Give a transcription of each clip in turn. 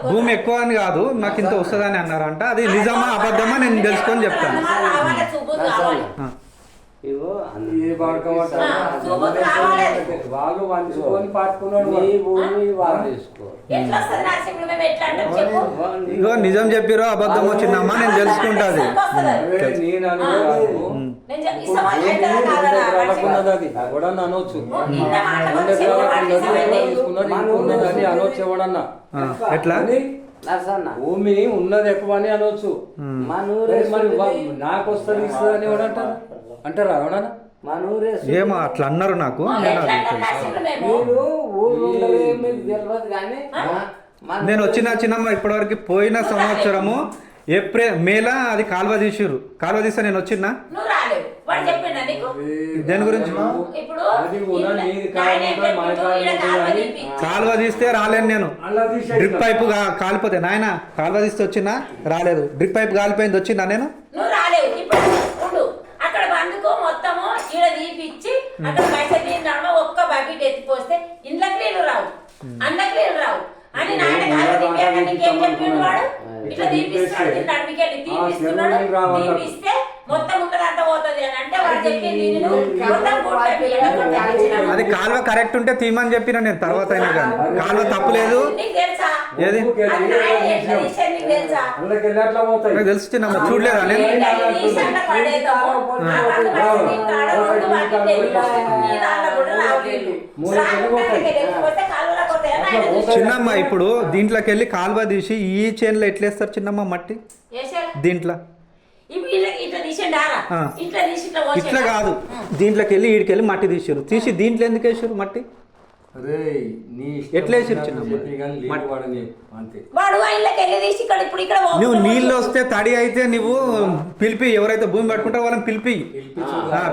భూమి ఎక్కువ అని కాదు, నాకు ఇంత వస్తుందని అన్నారంట. అది నిజమా అబద్ధమా నేను తెలుసుకొని చెప్తాను. వాళ్ళు వంచుకొని పట్టుకున్నాడు. ఇగో నిజం చెప్పిరో అబద్ధం వచ్చిందమ్మా నేను తెలుసుకుంటాది. అనొచ్చు అనొచ్చు ఎవడన్నా ఎట్లా భూమి ఉన్నది ఎక్కువ అని అనొచ్చు. మరి నాకు వస్తుంది ఇస్తుంది అని ఎవడంటారు అంటారా ఎవడన్నా? ఏమో అట్లా అన్నారు నాకు. నేను వచ్చిన చిన్నమ్మ ఇప్పటివరకు పోయిన సంవత్సరము ఏప్రిల్ మేలా అది కాలువ తీసిర్రు. కాలువ తీస్తే నేను వచ్చినా దేని గురించి కాలువ తీస్తే రాలేను నేను. డ్రిప్ పైపు కాలిపోతే నాయన కాలువ తీస్తే వచ్చినా రాలేదు. డ్రిప్ పైపు కాలిపోయింది వచ్చిందా నేను ఒక్క బకెట్ ఎత్తిపోస్తే ఇంట్లోకి నీళ్ళు రావు, అన్నకి నీళ్ళు రావు అని నాయన చెప్పిండు. వాడు ఇట్లా తీపిస్తున్నాడు, తీపిస్తున్నాడు, తీపిస్తే మొత్తం ఉంటదంతా పోతుంది అని అంటే వాడు చెప్పింది అది కాలువ కరెక్ట్ ఉంటే తీయమని చెప్పిన నేను. తర్వాత అయినా కానీ కాలువ తప్పులేదు. ఏది తెలుసు చిన్న చూడలేదా నేను? చిన్నమ్మ ఇప్పుడు దీంట్లోకి వెళ్ళి కాలువ తీసి ఈ చేనులో ఎట్లేస్తారు చిన్నమ్మ మట్టి? దీంట్లో ఇట్లా కాదు, దీంట్లోకి వెళ్ళి ఈడికెళ్ళి మట్టి తీసారు. తీసి దీంట్లో ఎందుకు వేసారు మట్టి? ఎట్లా వేసారు చిన్నమ్మ? నువ్వు నీళ్ళు వస్తే తడి అయితే నువ్వు పిలిపి, ఎవరైతే భూమి పట్టుకుంటారో వాళ్ళని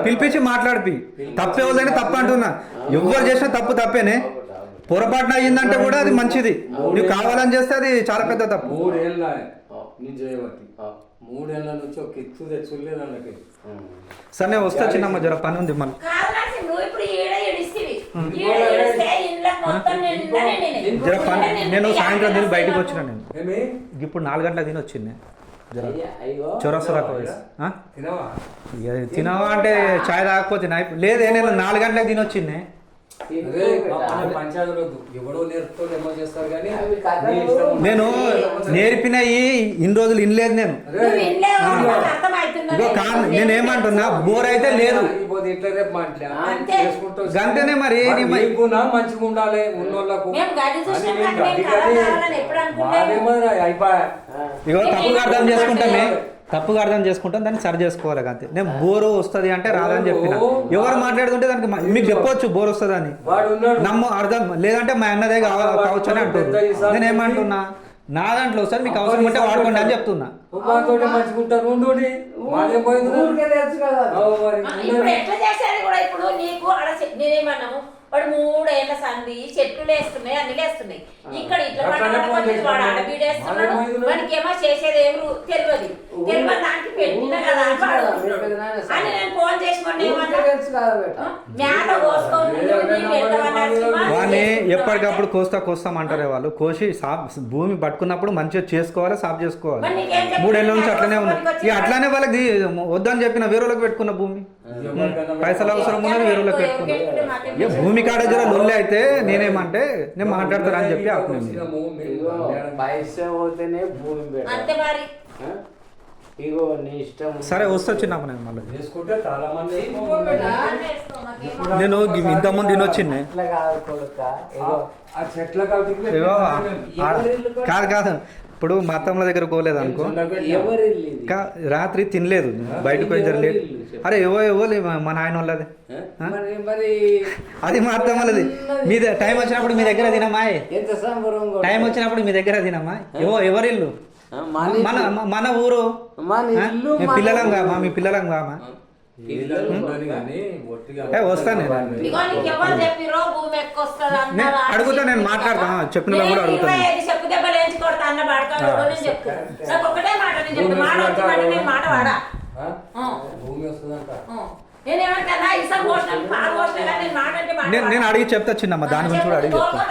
పిలిపించి మాట్లాడిపి. తప్పేవాళ్ళని తప్పు అంటున్నా. ఎవరు చేసినా తప్పు తప్పేనే. పొరపాటున అయ్యిందంటే కూడా అది మంచిది. నువ్వు కావాలని చేస్తే అది చాలా పెద్ద తప్పు. 3 ఏళ్ళ నుంచి ఒక ఎత్తు తెచ్చులేదు అన్నకి. సరే నేను వస్తా చిన్నమ్మ, జర పని ఉంది మళ్ళీ. జర పని, నేను సాయంత్రం తిని బయటకు వచ్చిన. నేను ఇప్పుడు 4 గంటలకు తిని వచ్చింది. చొరసరా తినవా అంటే చాయ్ తాగకపోతే లేదే, నేను 4 గంటలకు తిని వచ్చింది. నేను నేర్పినవి ఇన్ని రోజులు వినలేదు నేను. నేనేమంటున్నా, బోర్ అయితే లేదు గంటనే. మరి మంచిగా ఉండాలి ఇగో తప్పుగా అర్థం చేసుకుంటాం, దాన్ని సరి చేసుకోవాలి అంతే. నేను బోరు వస్తుంది అంటే రాదని చెప్పిన. ఎవరు మాట్లాడుతుంటే దానికి మీకు చెప్పొచ్చు బోర్ వస్తుంది అని, అర్థం లేదంటే మా అన్నదే కావచ్చు అని అంటారు. నేనేమంటున్నా, నా దాంట్లో వస్తుంది, మీకు అవసరం ఉంటే వాడుకోండి అని చెప్తున్నా. వాడు 3 ఏళ్ల సంది చెట్లు లేస్తున్నాయి, అన్ని లేస్తున్నాయి. ఇక్కడ ఇట్లా వాడు ఆడబీడేస్తున్నాడు. వాడికి ఏమో చేసేది ఏమో తెలియదు. దానికి పెట్టిన కదా అని నేను ఫోన్ చేసుకోండి. వాడిని ఎప్పటికప్పుడు కోస్తామంటారే వాళ్ళు. కోసి భూమి పట్టుకున్నప్పుడు మంచిగా చేసుకోవాలి, సాఫ్ చేసుకోవాలి. 3 ఏళ్ళ నుంచి అట్లనే ఉంది. ఇక అట్లానే వాళ్ళకి వద్దని చెప్పిన వేరేలోకి పెట్టుకున్న భూమి, పైసలు అవసరం ఉన్నది వేరేలోకి పెట్టుకున్నా. భూమి కాడ జర లొల్లి అయితే నేనేమంటే నేను మాట్లాడతాను అని చెప్పి సరే వస్తా చిన్నమ్మ. నేను మళ్ళీ నేను ఇంతకుముందు తినొచ్చింది. కాదు ఇప్పుడు మా అత్తమ్మల దగ్గర పోలేదు అనుకో, రాత్రి తినలేదు, బయటకు పోయి జరలేదు. అరే ఎవరు మా నాయన వాళ్ళది, అది మా అత్తమ్మలది. మీ టైం వచ్చినప్పుడు మీ దగ్గర తినమ్మా, టైం వచ్చినప్పుడు మీ దగ్గర తినమ్మా. ఎవరిల్లు మన ఊరు, మీ పిల్లలం కామా, మీ పిల్లలం కామా. వస్తాను అడుగుతా, నేను మాట్లాడతా. చెప్పిన కూడా అడుగుతాను. నేనేమంటా ఇసా పోషణ పాలు పోషణ నేను మాట అంటే మాట నేను అడిగి చెప్తా చిన్నమ్మ, దాని గురించి కూడా అడిగి చెప్తా.